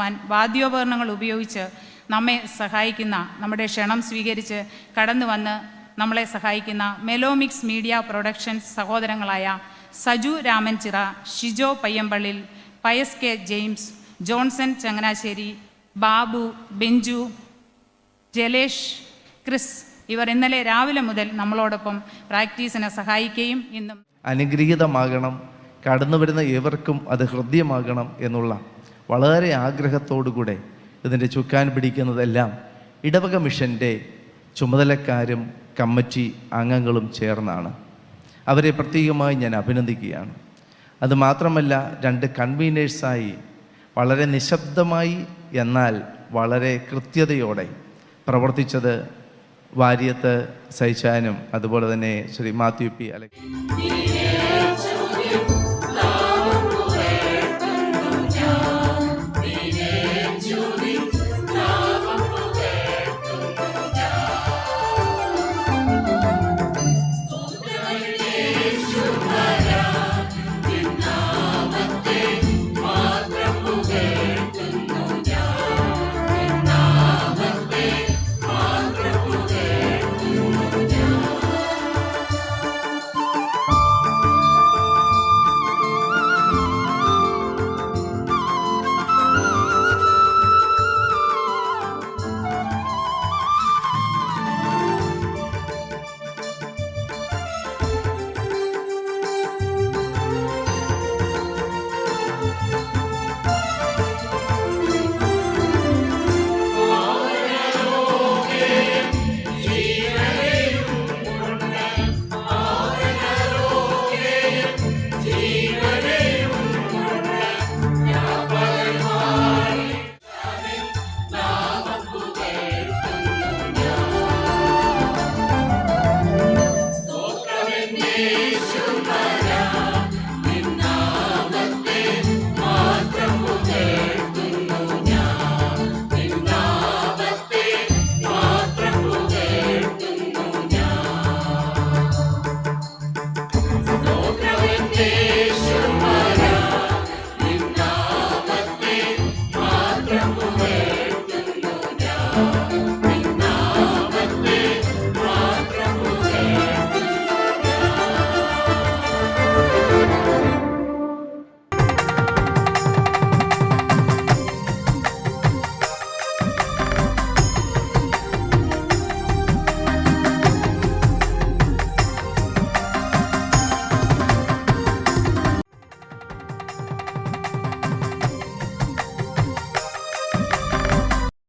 പാടുവാൻ വാദ്യോപകരണങ്ങൾ ഉപയോഗിച്ച് നമ്മെ സഹായിക്കുന്ന, നമ്മുടെ ക്ഷണം സ്വീകരിച്ച് കടന്നു വന്ന് നമ്മളെ സഹായിക്കുന്ന മെലോമിക്സ് മീഡിയ പ്രൊഡക്ഷൻസ് സഹോദരങ്ങളായ സജു രാമൻചിറ, ഷിജോ പയ്യമ്പള്ളിൽ, പയസ് കെ ജെയിംസ്, ജോൺസൺ ചങ്ങനാശ്ശേരി, ബാബു, ബെഞ്ചു, ജലേഷ്, ക്രിസ് ഇവർ ഇന്നലെ രാവിലെ മുതൽ നമ്മളോടൊപ്പം പ്രാക്ടീസിനെ സഹായിക്കുകയും ഇന്നും അനുഗ്രഹീതമാകണം, കടന്നു വരുന്ന ഏവർക്കും അത് ഹൃദ്യമാകണം എന്നുള്ള വളരെ ആഗ്രഹത്തോടുകൂടെ ഇതിൻ്റെ ചുക്കാൻ പിടിക്കുന്നതെല്ലാം ഇടവക മിഷൻ്റെ ചുമതലക്കാരും കമ്മിറ്റി അംഗങ്ങളും ചേർന്നാണ്. അവരെ പ്രത്യേകമായി ഞാൻ അഭിനന്ദിക്കുകയാണ്. അതുമാത്രമല്ല, 2 കൺവീനേഴ്സായി വളരെ നിശബ്ദമായി എന്നാൽ വളരെ കൃത്യതയോടെ പ്രവർത്തിച്ചത് വാര്യത്ത് സൈച്ചാനും അതുപോലെ തന്നെ Shri Mathew P Thank you.